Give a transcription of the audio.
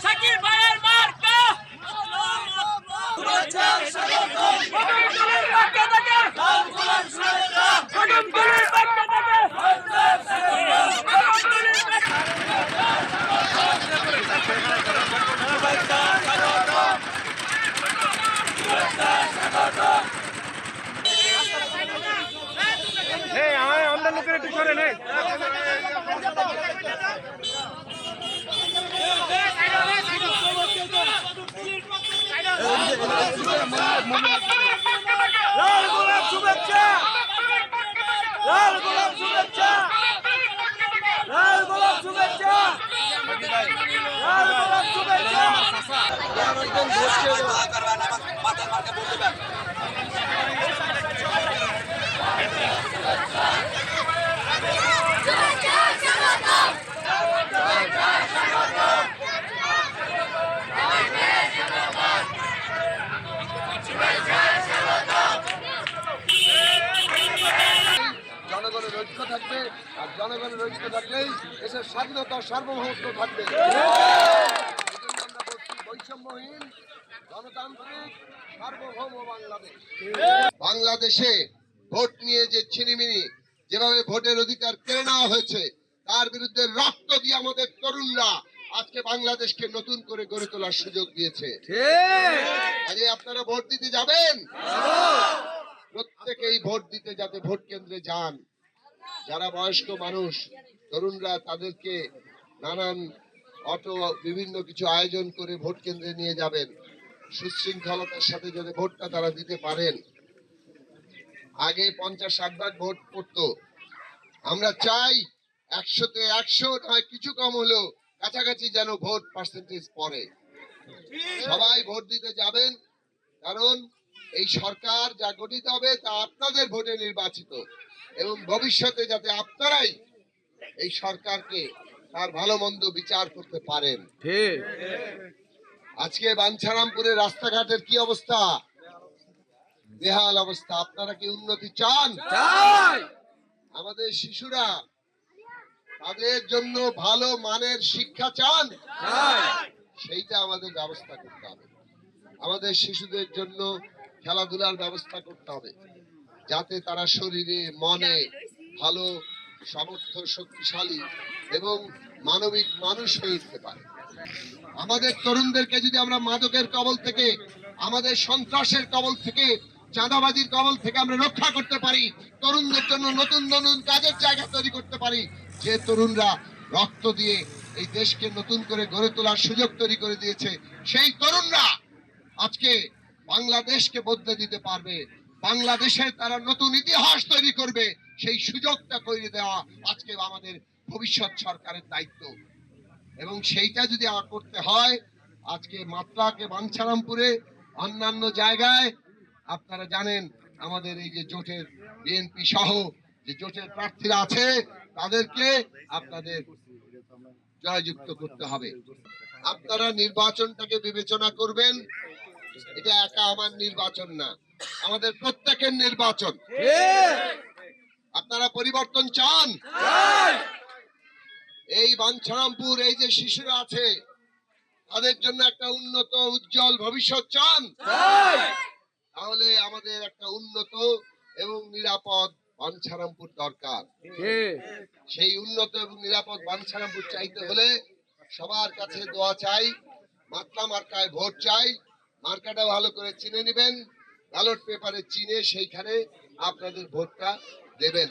শাকির ভাইয়ের মার্কা আমরা লোকের একটু সরে নেই লাল গোলাপ শুভেচ্ছা লাল গোলাপ শুভেচ্ছা লাল গোলাপ শুভেচ্ছা লাল গোলাপ শুভেচ্ছা জনগণের ঐক্য থাকবে আর জনগণের ঐক্য থাকলেই দেশের স্বাধীনতা সার্বভৌমত্ব থাকবে। আমরা বলছি বৈষম্যহীন গণতান্ত্রিক সার্বভৌম বাংলাদেশ। বাংলাদেশে ভোট নিয়ে যে ছিনিমিনি যেভাবে ভোটের অধিকার কেড়ে নেওয়া হয়েছে তার বিরুদ্ধে রক্ত দিয়ে আমাদের তরুণরা আজকে বাংলাদেশকে নতুন করে গড়ে তোলার সুযোগ দিয়েছে। আপনারা ভোট দিতে যাবেন, প্রত্যেকেই ভোট দিতে যাতে ভোট কেন্দ্রে যান। যারা বয়স্ক মানুষ তরুণরা তাদেরকে নানান অটো বিভিন্ন কিছু আয়োজন করে ভোট কেন্দ্রে নিয়ে যাবেন, সুশৃঙ্খলতার সাথে যাতে ভোটটা তারা দিতে পারেন। আগে 50-60 ভাগ ভোট পড়তো, আমরা চাই 100-তে 100 নয় কিছু কম হলেও কাছাকাছি যেন ভোট পার্সেন্টেজ পড়ে। সবাই ভোট দিতে যাবেন, কারণ এই সরকার যা গঠিত হবে তা আপনাদের ভোটে নির্বাচিত এবং ভবিষ্যতে যাতে আপনারাই এই সরকারকে তার ভালো মন্দ বিচার করতে পারেন। আজকে বাঞ্ছারামপুরের রাস্তাঘাটের কি অবস্থা? বেহাল অবস্থা। আপনারা কি উন্নতি চান? আমাদের শিশুরা তাদের জন্য ভালো মানের শিক্ষা চান? সেইটা আমাদের ব্যবস্থা করতে হবে। আমাদের শিশুদের জন্য খেলাধুলার ব্যবস্থা করতে হবে যাতে তারা শরীরে মনে ভালো সামর্থ্য শক্তিশালী এবং মানবিক মানুষ হয়ে উঠতে পারে। আমাদের তরুণদেরকে যদি আমরা মাদকের কবল থেকে, আমাদের সন্ত্রাসের কবল থেকে, চাঁদাবাজির কবল থেকে আমরা রক্ষা করতে পারি, তরুণদের জন্য নতুন নতুন কাজের জায়গা তৈরি করতে পারি, যে তরুণরা রক্ত দিয়ে এই দেশকে নতুন করে গড়ে তোলার সুযোগ তৈরি করে দিয়েছে, সেই তরুণরা আজকে বাংলাদেশকে বদলে দিতে পারবে। বাংলাদেশে তারা নতুন ইতিহাস তৈরি করবে, সেই সুযোগটা করে দেওয়া আজকে আমাদের ভবিষ্যৎ সরকারের দায়িত্ব। এবং সেইটা যদি করতে হয়, আজকে মাত্রাকে বাঞ্ছারামপুরে অন্যান্য জায়গায় আপনারা জানেন আমাদের এই যে জোটের বিএনপি সহ যে জোটের প্রার্থীরা আছে তাদেরকে আপনাদের জয়যুক্ত করতে হবে। আপনারা নির্বাচনটাকে বিবেচনা করবেন, এটা একা আমার নির্বাচন না, আমাদের প্রত্যেকের নির্বাচন। আপনারা পরিবর্তন চান? এই বাঞ্ছারামপুর এই যে শিশুরা আছে তাদের জন্য একটা উন্নত উজ্জ্বল ভবিষ্যৎ চান? তাহলে আমাদের একটা উন্নত এবং নিরাপদ বাঞ্ছারামপুর দরকার। সেই উন্নত এবং নিরাপদ বাঞ্ছারামপুর চাইতে হলে সবার কাছে দোয়া চাই, মাতলা মার্কায় ভোট চাই। মার্কাটা ভালো করে চিনে নেবেন, ব্যালট পেপারে চিনে সেইখানে আপনাদের ভোটটা দেবেন।